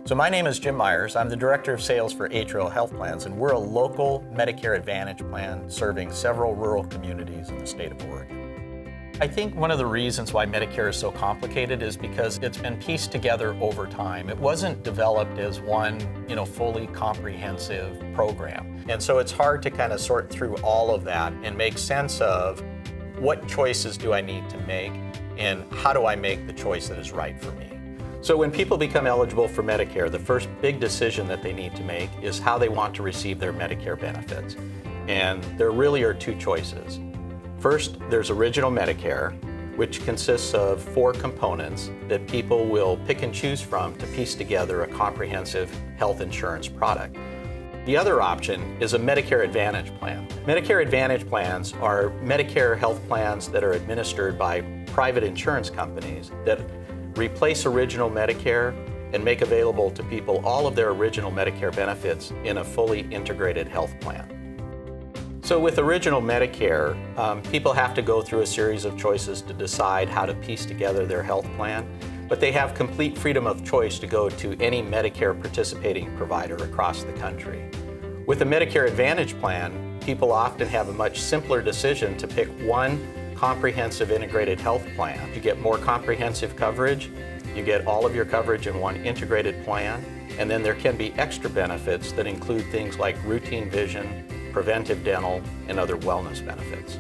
So my name is Jim Myers. I'm the Director of Sales for Atrial Health Plans, and we're a local Medicare Advantage plan serving several rural communities in the state of Oregon. I think one of the reasons why Medicare is so complicated is because it's been pieced together over time. It wasn't developed as one, fully comprehensive program. And so it's hard to kind of sort through all of that and make sense of what choices do I need to make and how do I make the choice that is right for me. So when people become eligible for Medicare, the first big decision that they need to make is how they want to receive their Medicare benefits. And there really are two choices. First, there's Original Medicare, which consists of 4 components that people will pick and choose from to piece together a comprehensive health insurance product. The other option is a Medicare Advantage plan. Medicare Advantage plans are Medicare health plans that are administered by private insurance companies that replace Original Medicare and make available to people all of their original Medicare benefits in a fully integrated health plan. So with Original Medicare, people have to go through a series of choices to decide how to piece together their health plan, but they have complete freedom of choice to go to any Medicare participating provider across the country. With a Medicare Advantage plan, people often have a much simpler decision to pick one comprehensive integrated health plan. You get more comprehensive coverage, you get all of your coverage in one integrated plan, and then there can be extra benefits that include things like routine vision, preventive dental, and other wellness benefits.